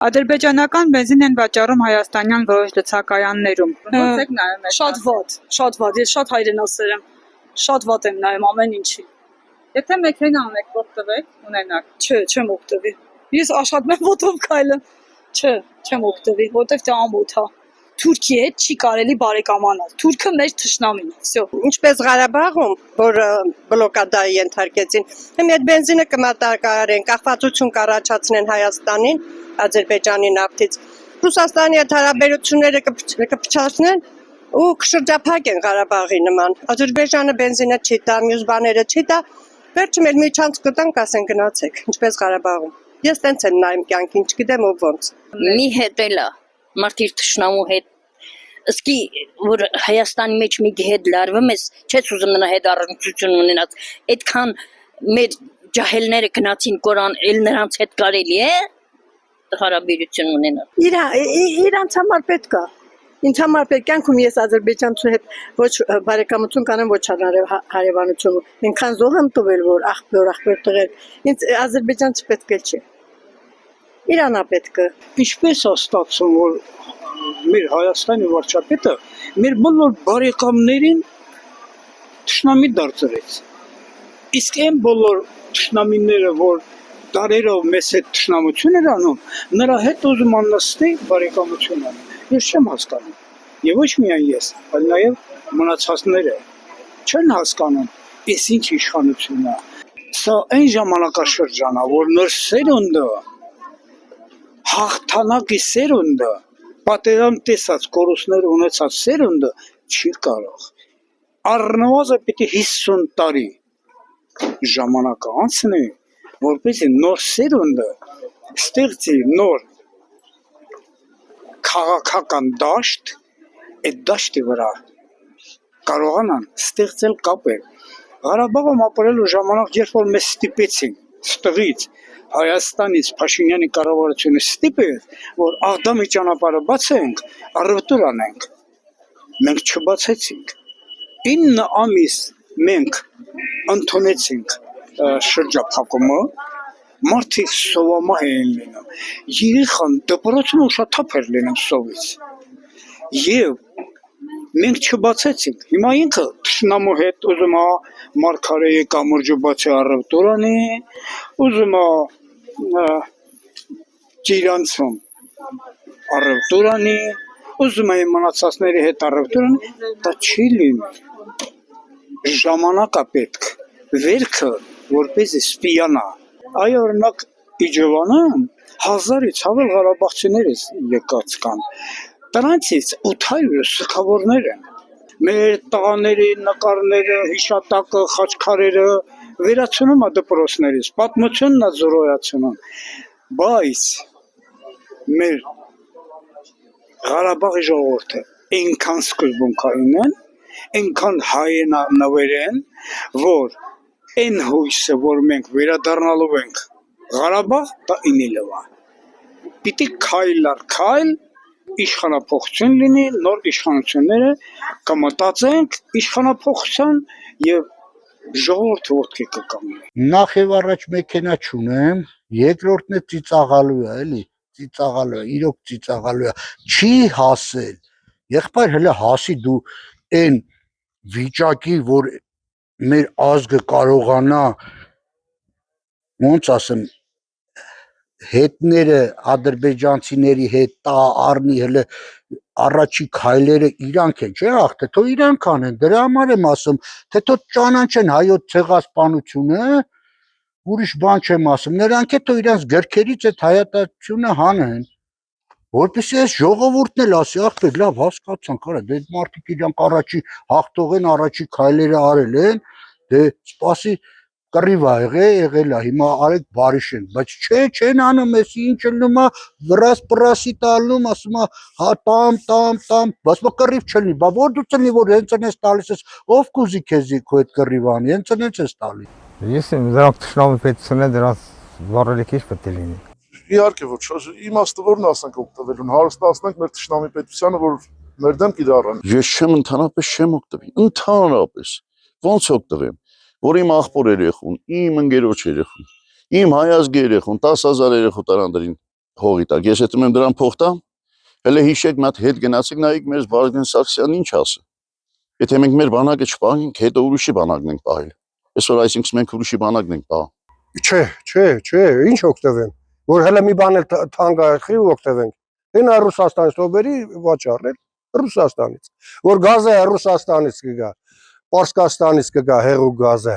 Ադրբեջանական բենզին են վաճառում հայաստանյան որոշ լցակայաններում։ Ո՞նց եք նայում այդ։ Շատ վատ, ես շատ հայրենասեր եմ, շատ վատ եմ նայում ամեն ինչի։ Եթե մեքենա ունեք, օգտվեք, ունենաք։ Չէ, չեմ օգտվի։ Ես աշխատում եմ ոտով քայլեմ։ Չէ, չեմ օգտվի, որտեղ դա ամոթ է։ Թուրքի հետ չի կարելի բարեկամանալ։ Թուրքը մեր թշնամին է, всё։ Ինչպես Ղարաբաղում, որ բլոկադայի ենթարկեցին, հիմա այդ բենզինը կմատակարարեն, կախվածություն կառաջացնեն Հայաստանին, Ադրբեջանի նավթից, Ռուսաստանի հետ հարաբերությունները կփչացնեն ու կշրջափակեն Ղարաբաղի նման։ Ադրբեջանը բենզինը չի տա, մյուս բաները չի տա, վերջը մեր մի չանց կտան, կասեն գնացեք, ինչպես Ղարաբաղում։ Ես տենց եմ նայում կյանքին, չգիտեմ ով ոնց։ Մի հետ էլա, մարդիր թշնամու հետ Սկի որ Հայաստանի մեջ մի հետ լարվում ես, չես ուզում նրա հետ առնչություն ունենաց, այդքան մեր ջահելները գնացին Կորան, էլ նրանց հետ կարելի է հարաբերություն ունենալ։ Իրանց համար պետք է։ Ինձ համար պետք է կյանքում ես ադրբեջանցու հետ ոչ բարեկամություն կանեմ, ոչ հարևանություն։ Ինքան զոհ եմ տվել, որ ախպեր տղեր։ Ինձ Ադրբեջան չպետք է չէ։ Իրանա պետք է։ Ինչպես է ստացվում, որ մեր Հայաստանի վարչապետը մեր բոլոր բարեկամներին թշնամի դարձրեց։ Իսկ այն բոլոր թշնամիները, որ դարերով մեզ հետ թշնամություն էր անում, նրա հետ ուզում աննստի բարեկամություն անում։ Ես չեմ հասկանում։ Եվ ոչ միայն ես, այլ նաև մնացածները չեն հասկանում, այս ինչ իշխանություն է։ Սա այն ժամանակաշրջան է, որ նոր սերունդը, հաղթանակի սերունդը, պատերազմ տեսած կորուստներ ունեցած սերունդը չի կարող։ Առնվազն պիտի 50 տարի ժամանակ անցնի, որպեսզի նոր սերունդը ստեղծի նոր քաղաքական դաշտ, այդ դաշտի վրա կարողանան ստեղծել կապեր։ Ղարաբաղում ապրելու ժամանակ, երբ որ մեզ ստիպեցին ստղից Հայաստանից Փաշինյանի կառավարությունը ստիպեց, որ Աղդամի ճանապարհը բացենք, առևտուր անենք։ Մենք չբացեցինք։ 9 ամիս մենք ընդունեցինք շրջափակումը, մարդիկ սովամահ էին լինում, երեխան դպրոցում ուշաթափ էր լինում սովից։ Եվ մենք չբացեցինք։ Հիմա ինքը թշնամու հետ ուզում է Մարգարեի կամուրջը բացի առևտուր անի, ուզում է Ճիրանցում առևտուր անի, ուզում է մնացածների հետ առևտուր անի, դա չի լինի։ Ժամանակա պետք, վերքը, որպեսզի սպիանա։ Այ օրինակ Իջևանում 1000-ից ավել ղարաբաղցիներից եկած կան։ Դրանցից 800-ը սգավորներ են։ Մեր տղաների նկարները, հիշատակը, խաչքարերը վերացնում է դպրոցներից, պատմությունն է զրոյացնում։ Բայց մեր Ղարաբաղի ժողովուրդը այնքան սկզբունքային են, այնքան հայրենանվեր են, որ այն հույսը, որ մենք վերադառնալու ենք Ղարաբաղ, դա ինիլով է։ Պիտի քայլ առ քայլ իշխանափոխություն լինի, նոր իշխանությունները կմտածենք իշխանափոխության եւ ժողովուրդը ոտքի կկանգնի։ Նախ եւ առաջ մեքենա չունեմ, երկրորդն է ծիծաղալու է, էլի, ծիծաղալու է, իրոք ծիծաղալու է, չի հասել։ Եղբայր հələ հասի դու այն վիճակի, որ մեր ազգը կարողանա, ոնց ասեմ, հետները ադրբեջանցիների հետ տա առնի հələ առաջի քայլերը իրանք են, չէ՞ ախ, թե թո իրանք անեն, դրա համար եմ ասում, թե թո ճանաչեն հայոց ցեղասպանությունը, ուրիշ բան չեմ ասում, նրանք է թո իրանց գրքերից այդ հայատությունը հանեն, որպեսզի այս ժողովուրդն էլ ասի, ախպեր, լավ հասկացանք, արա, դե մարդիկ իրանք առաջի հաղթող են, առաջի քայլերը արել են, դե սպասի կռիվ ա եղել է, հիմա արեք բարիշեն, բայց չեն անում, ես ինչ ելնում է, վրաս պրասի տալնում, ասում է, հա տամ, բայց բա կռիվ չլինի, բա որ դու ծնի, որ հենց ընես տալիս ես, ով կուզի քեզի քո այդ կռիվ անի, հենց ընես ես տալիս։ Ես դրանք թշնամի պետություն է, դրանց վառելիք ինչ պետք է լինի։ Իհարկե ոչ, իմաստը որն ասենք օգտվելուն, հարստացնենք մեր թշնամի պետությանը, որ մեր դեմ կիրառեն։ Ես չեմ ընդհանրապես չեմ օգտվի, ընդհանրապես, ոնց օգտվեմ, որ իմ աղբոր երեխուն, իմ ընկերոջ երեխուն, իմ հայազգի երեխուն 10,000 երեխու տարան դրին հողի տակ։ Ես եթե եմ դրան փող տամ, հələ հիշեք մի հատ հետ գնացեք նայեք մեր Վարդան Սարգսյանն ինչ ասը։ Եթե մենք մեր բանակը չպահենք, հետո ուրիշի բանակն ենք պահել։ Այսօր այսինքն մենք ուրիշի բանակն ենք պահում։ Չէ, ինչ օգտվեմ։ Որ հələ մի բան էլ թանկարխի օգտվենք։ Դենա Ռուսաստանից թողերի վաճառել Ռուսաստանից։ Որ գազը Ռուսաստանից կգա, Պարսկաստանից կգա հեղուկ գազը։